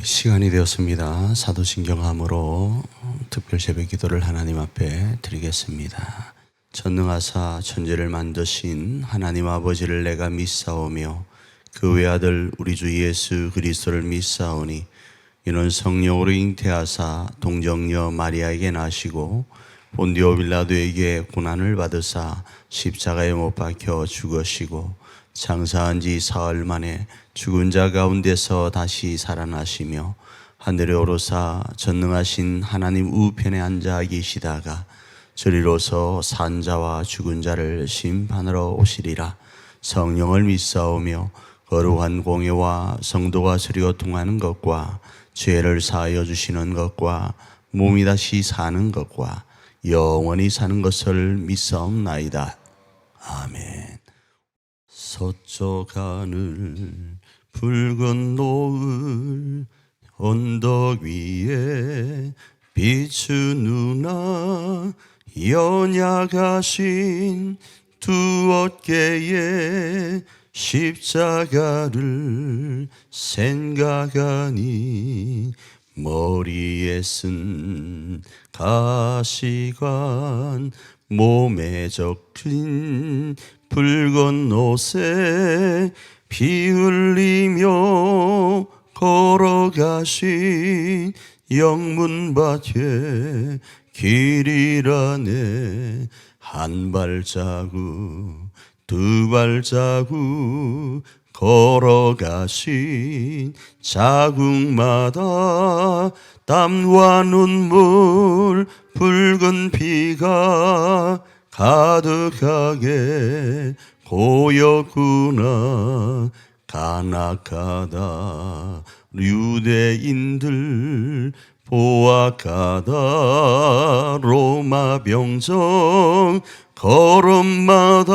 시간이 되었습니다. 사도신경함으로 특별 새벽 기도를 하나님 앞에 드리겠습니다. 전능하사 천지를 만드신 하나님 아버지를 내가 믿사오며 그 외아들 우리 주 예수 그리스도를 믿사오니 이는 성령으로 잉태하사 동정녀 마리아에게 나시고 본디오 빌라도에게 고난을 받으사 십자가에 못 박혀 죽으시고 장사한 지 사흘 만에 죽은 자 가운데서 다시 살아나시며 하늘에 오르사 전능하신 하나님 우편에 앉아 계시다가 저리로서 산자와 죽은 자를 심판하러 오시리라. 성령을 믿사오며 거룩한 공예와 성도가 서로 통하는 것과 죄를 사하여 주시는 것과 몸이 다시 사는 것과 영원히 사는 것을 믿사옵나이다. 아멘. 서쪽 하늘 붉은 노을 언덕 위에 비추누나 연약하신 두 어깨에 십자가를 생각하니 머리에 쓴 가시관 몸에 적힌 붉은 옷에 피 흘리며 걸어가신 영문밭에 길이라네. 한 발자국 두 발자국 걸어가신 자국마다 땀과 눈물 붉은 피가 가득하게 고였구나. 간악하다 유대인들 보악하다 로마 병정 걸음마다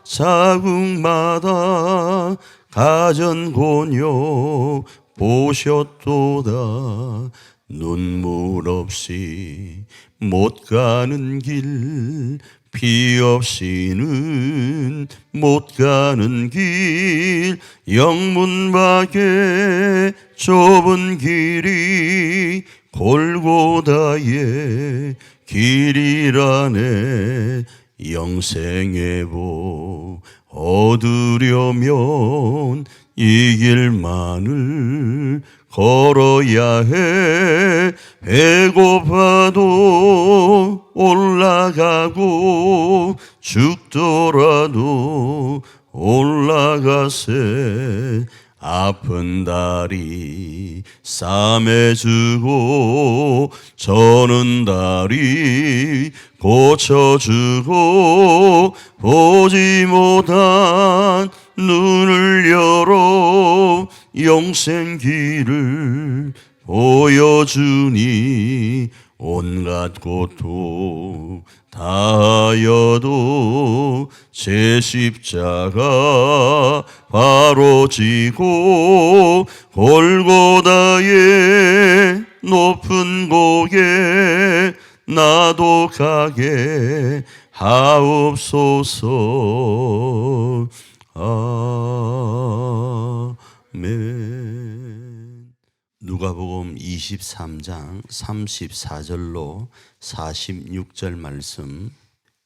자국마다 가전곤욕 보셨도다. 눈물 없이 못 가는 길 피 없이는 못 가는 길 영문 밖에 좁은 길이 골고다의 길이라네. 영생의 복 얻으려면 이 길만을 걸어야 해. 배고파도 올라가고 죽더라도 올라가세. 아픈 다리 싸매주고 저는 다리 고쳐주고 보지 못한 눈을 열어 영생 길을 보여주니 온갖 고통 다하여도 제 십자가 바로 지고 골고다의 높은 고개 나도 가게 하옵소서. 아멘. 누가복음 23장 34절로 46절 말씀.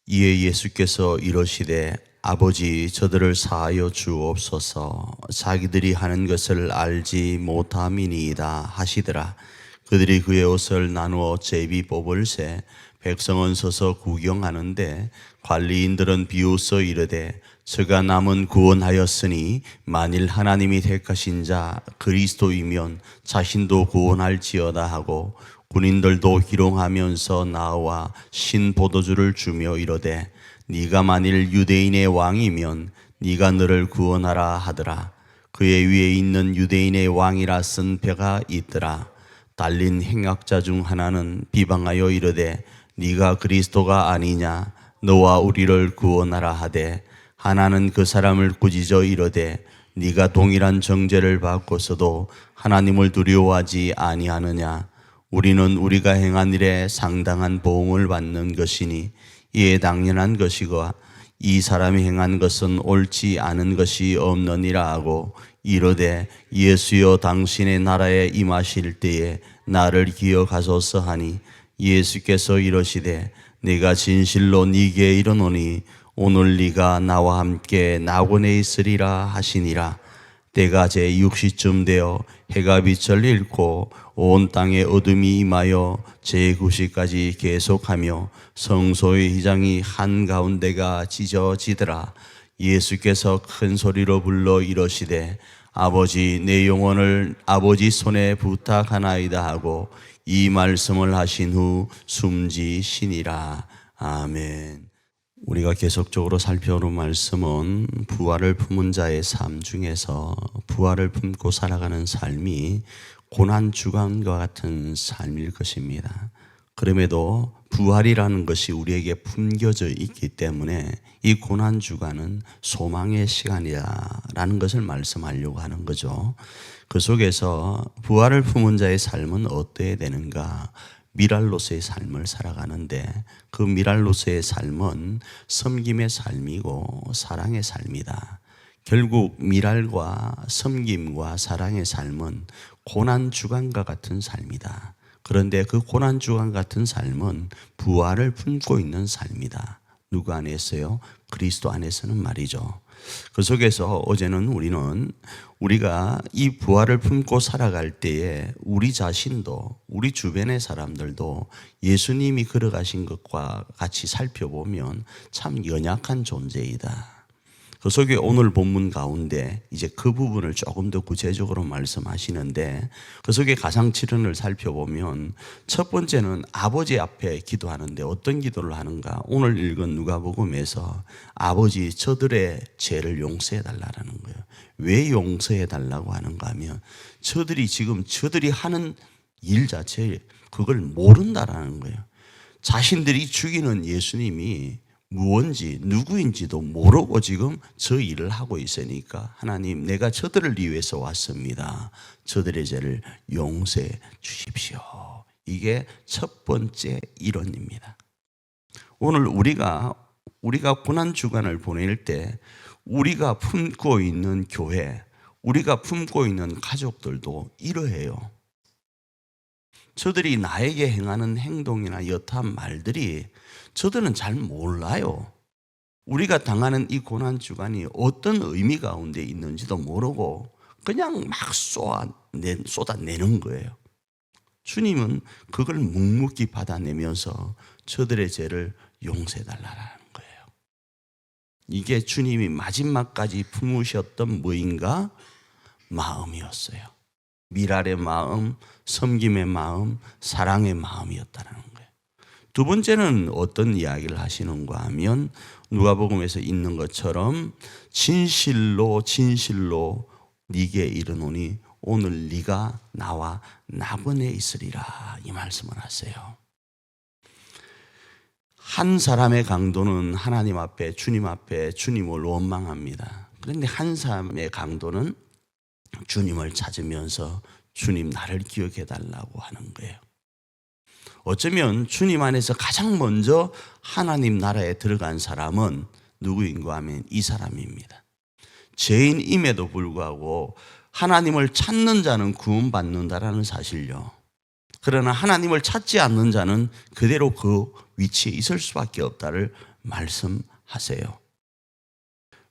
이에 예수께서 이러시되 아버지 저들을 사하여 주옵소서. 자기들이 하는 것을 알지 못함이니이다 하시더라. 그들이 그의 옷을 나누어 제비 뽑을새 백성은 서서 구경하는데 관리인들은 비웃어 이르되 저가 남은 구원하였으니 만일 하나님이 택하신 자 그리스도이면 자신도 구원할지어다 하고 군인들도 희롱하면서 나와 신포도주를 주며 이르되 네가 만일 유대인의 왕이면 네가 너를 구원하라 하더라. 그의 위에 있는 유대인의 왕이라 쓴 벼가 있더라. 달린 행악자 중 하나는 비방하여 이르되 네가 그리스도가 아니냐 너와 우리를 구원하라 하되 하나는 그 사람을 꾸짖어 이르되 네가 동일한 정죄를 받고서도 하나님을 두려워하지 아니하느냐. 우리는 우리가 행한 일에 상당한 보응을 받는 것이니 이에 당연한 것이고 이 사람이 행한 것은 옳지 않은 것이 없느니라 하고 이르되 예수여 당신의 나라에 임하실 때에 나를 기억하소서 하니 예수께서 이러시되 내가 진실로 네게 이르노니 오늘 네가 나와 함께 낙원에 있으리라 하시니라. 때가 제6시쯤 되어 해가 빛을 잃고 온 땅에 어둠이 임하여 제9시까지 계속하며 성소의 휘장이 한가운데가 찢어지더라. 예수께서 큰 소리로 불러 이러시되 아버지 내 영혼을 아버지 손에 부탁하나이다 하고 이 말씀을 하신 후 숨지시니라. 아멘. 우리가 계속적으로 살펴오는 말씀은 부활을 품은 자의 삶 중에서 부활을 품고 살아가는 삶이 고난주간과 같은 삶일 것입니다. 그럼에도 부활이라는 것이 우리에게 품겨져 있기 때문에 이 고난주간은 소망의 시간이라는 것을 말씀하려고 하는 거죠. 그 속에서 부활을 품은 자의 삶은 어때야 되는가? 미랄로서의 삶을 살아가는데 그 미랄로서의 삶은 섬김의 삶이고 사랑의 삶이다. 결국 미랄과 섬김과 사랑의 삶은 고난주간과 같은 삶이다. 그런데 그 고난주간 같은 삶은 부활을 품고 있는 삶이다. 누구 안에서요? 그리스도 안에서는 말이죠. 그 속에서 어제는 우리가 이 부활을 품고 살아갈 때에 우리 자신도 우리 주변의 사람들도 예수님이 걸어가신 것과 같이 살펴보면 참 연약한 존재이다. 그 속에 오늘 본문 가운데 이제 그 부분을 조금 더 구체적으로 말씀하시는데 그 속에 가상칠언을 살펴보면 첫 번째는 아버지 앞에 기도하는데 어떤 기도를 하는가? 오늘 읽은 누가복음에서 아버지 저들의 죄를 용서해 달라는 거예요. 왜 용서해 달라고 하는가 하면 저들이 하는 일 자체 그걸 모른다라는 거예요. 자신들이 죽이는 예수님이 무언지 누구인지도 모르고 지금 저 일을 하고 있으니까 하나님 내가 저들을 위해서 왔습니다. 저들의 죄를 용서해 주십시오. 이게 첫 번째 일원입니다. 오늘 우리가 고난주간을 보낼 때 우리가 품고 있는 교회, 우리가 품고 있는 가족들도 이러해요. 저들이 나에게 행하는 행동이나 여타한 말들이 저들은 잘 몰라요. 우리가 당하는 이 고난주간이 어떤 의미 가운데 있는지도 모르고 그냥 막 쏟아내는 거예요. 주님은 그걸 묵묵히 받아내면서 저들의 죄를 용서해달라는 거예요. 이게 주님이 마지막까지 품으셨던 뭐인가? 마음이었어요. 미랄의 마음, 섬김의 마음, 사랑의 마음이었다는 거예요. 두 번째는 어떤 이야기를 하시는가 하면 누가복음에서 있는 것처럼 진실로 네게 이르노니 오늘 네가 나와 낙원에 있으리라 이 말씀을 하세요. 한 사람의 강도는 하나님 앞에 주님 앞에 주님을 원망합니다. 그런데 한 사람의 강도는 주님을 찾으면서 주님 나를 기억해 달라고 하는 거예요. 어쩌면 주님 안에서 가장 먼저 하나님 나라에 들어간 사람은 누구인가 하면 이 사람입니다. 죄인임에도 불구하고 하나님을 찾는 자는 구원받는다라는 사실요. 그러나 하나님을 찾지 않는 자는 그대로 그 위치에 있을 수밖에 없다를 말씀하세요.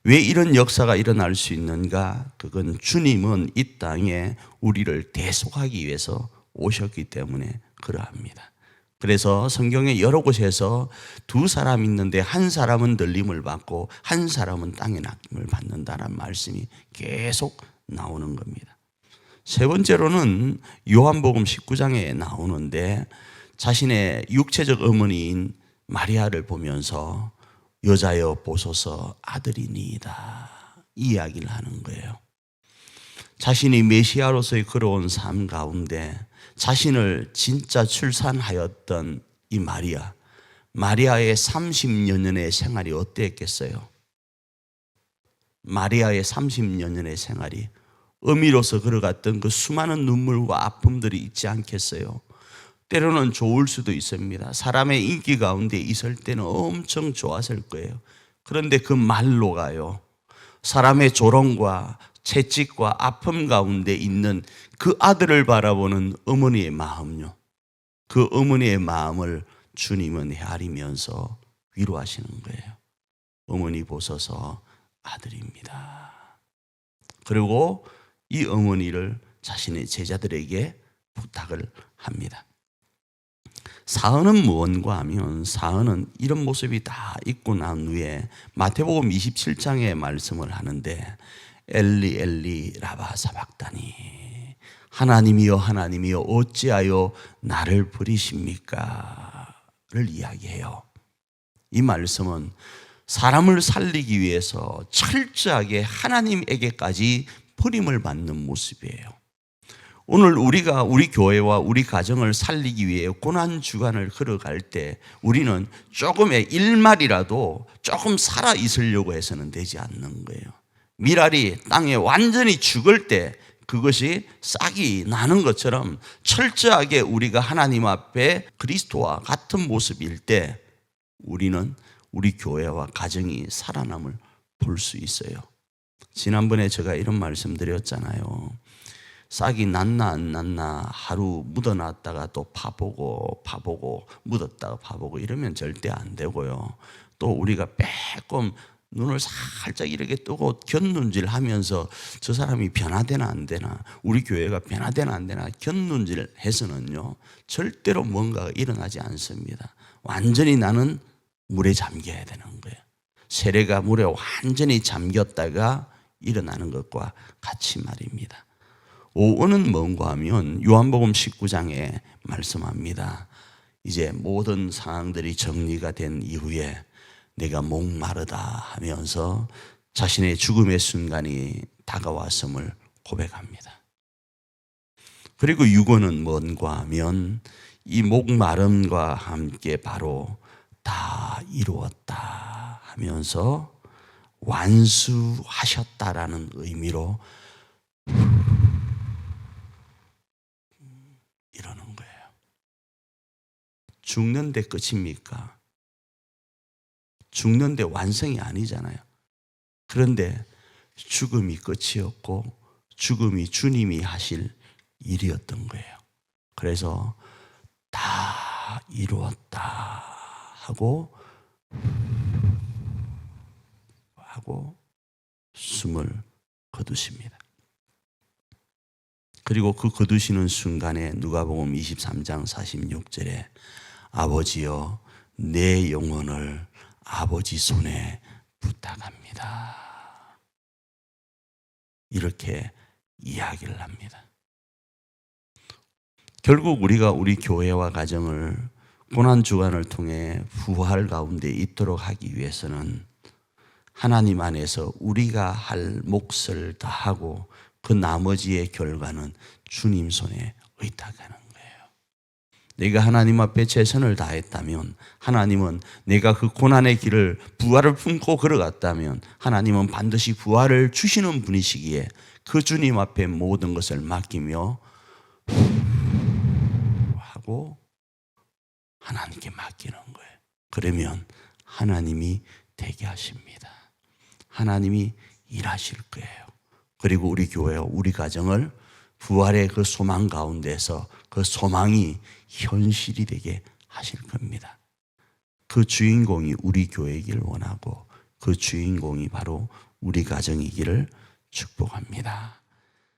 왜 이런 역사가 일어날 수 있는가? 그건 주님은 이 땅에 우리를 대속하기 위해서 오셨기 때문에 그러합니다. 그래서 성경의 여러 곳에서 두 사람 있는데 한 사람은 들림을 받고 한 사람은 땅에 낚임을 받는다는 말씀이 계속 나오는 겁니다. 세 번째로는 요한복음 19장에 나오는데 자신의 육체적 어머니인 마리아를 보면서 여자여 보소서 아들이니이다 이 이야기를 하는 거예요. 자신이 메시아로서의 걸어온 삶 가운데 자신을 진짜 출산하였던 이 마리아의 30여 년의 생활이 어땠겠어요? 마리아의 30여 년의 생활이 어미로서 걸어갔던 그 수많은 눈물과 아픔들이 있지 않겠어요? 때로는 좋을 수도 있습니다. 사람의 인기 가운데 있을 때는 엄청 좋았을 거예요. 그런데 그 말로가요, 사람의 조롱과 채찍과 아픔 가운데 있는 그 아들을 바라보는 어머니의 마음요. 그 어머니의 마음을 주님은 헤아리면서 위로하시는 거예요. 어머니 보소서 아들입니다. 그리고 이 어머니를 자신의 제자들에게 부탁을 합니다. 사은은 무언가 하면 사은은 이런 모습이 다 있고 난 후에 마태복음 27장에 말씀을 하는데 엘리 엘리 라바 사박다니 하나님이여 하나님이여 어찌하여 나를 버리십니까? 를 이야기해요. 이 말씀은 사람을 살리기 위해서 철저하게 하나님에게까지 버림을 받는 모습이에요. 오늘 우리가 우리 교회와 우리 가정을 살리기 위해 고난주간을 걸어갈 때 우리는 조금의 일말이라도 조금 살아 있으려고 해서는 되지 않는 거예요. 밀알이 땅에 완전히 죽을 때 그것이 싹이 나는 것처럼 철저하게 우리가 하나님 앞에 그리스도와 같은 모습일 때 우리는 우리 교회와 가정이 살아남을 볼 수 있어요. 지난번에 제가 이런 말씀 드렸잖아요. 싹이 났나 안 났나 하루 묻어놨다가 또 파보고 묻었다가 파보고 이러면 절대 안 되고요. 또 우리가 조금 눈을 살짝 이렇게 뜨고 곁눈질 하면서 저 사람이 변화되나 안 되나, 우리 교회가 변화되나 안 되나 곁눈질 해서는요 절대로 뭔가가 일어나지 않습니다. 완전히 나는 물에 잠겨야 되는 거예요. 세례가 물에 완전히 잠겼다가 일어나는 것과 같이 말입니다. 오온은 뭔가 하면 요한복음 19장에 말씀합니다. 이제 모든 상황들이 정리가 된 이후에 내가 목마르다 하면서 자신의 죽음의 순간이 다가왔음을 고백합니다. 그리고 유고는 뭔가 하면 이 목마름과 함께 바로 다 이루었다 하면서 완수하셨다라는 의미로 이러는 거예요. 죽는데 끝입니까? 죽는데 완성이 아니잖아요. 그런데 죽음이 끝이었고 죽음이 주님이 하실 일이었던 거예요. 그래서 다 이루었다 하고 숨을 거두십니다. 그리고 그 거두시는 순간에 누가복음 23장 46절에 아버지여 내 영혼을 아버지 손에 부탁합니다. 이렇게 이야기를 합니다. 결국 우리가 우리 교회와 가정을 고난주간을 통해 부활 가운데 있도록 하기 위해서는 하나님 안에서 우리가 할 몫을 다하고 그 나머지의 결과는 주님 손에 의탁하는 거예요. 내가 하나님 앞에 최선을 다했다면 하나님은, 내가 그 고난의 길을 부활을 품고 걸어갔다면 하나님은 반드시 부활을 주시는 분이시기에 그 주님 앞에 모든 것을 맡기며 하고 하나님께 맡기는 거예요. 그러면 하나님이 되게 하십니다. 하나님이 일하실 거예요. 그리고 우리 교회와 우리 가정을 부활의 그 소망 가운데서 그 소망이 현실이 되게 하실 겁니다. 그 주인공이 우리 교회이길 원하고 그 주인공이 바로 우리 가정이기를 축복합니다.